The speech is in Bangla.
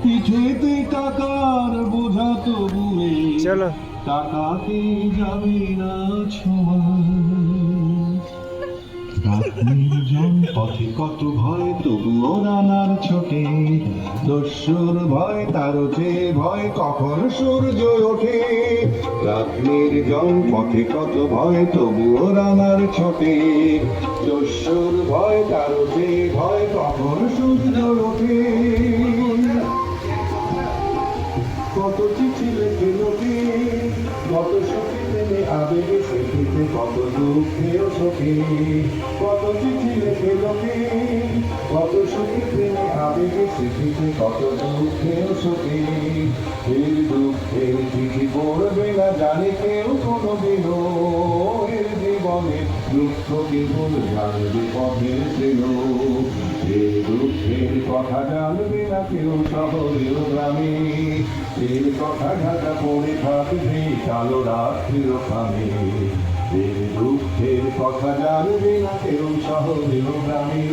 পিঠেতে টাকার বোঝা তবুয়ে চলো টাকাকে যাবে না ছোঁয়া। নির্জন পথে কত ভয় তবুও রানার ছোটে, দস্যুর ভয় তার যে ভয় কখন সূর্য ওঠে। রাত নির্জন পথে কত ভয় তবুও রানার ছোটে, দস্যুর ভয় তার যে ভয় কখন সূর্য ওঠে। কত চিঠি লেখে লোকে, কত সুখে প্রেমে আবেগে সেটিতে, কত দুঃখেও শোকে। কত চিঠি লেখে লোকে, কত সুখে প্রেমে আবেগে সেটিতে, কত দুঃখেও শোকে। এই দুঃখের চিঠি পড়বে না জানে কেউ কোনোদিনও, এর জীবনে দুঃখ কেবল জানবে পথের ছিল। এই দুঃখের কথা জানবে না কেউ শহরেও গ্রামে, এই কথা ঢাকা পড়ে থাকবে কালো রাত্রির খামে। এই দুঃখের কথা জানবে না কেউ শহরেও গ্রামে।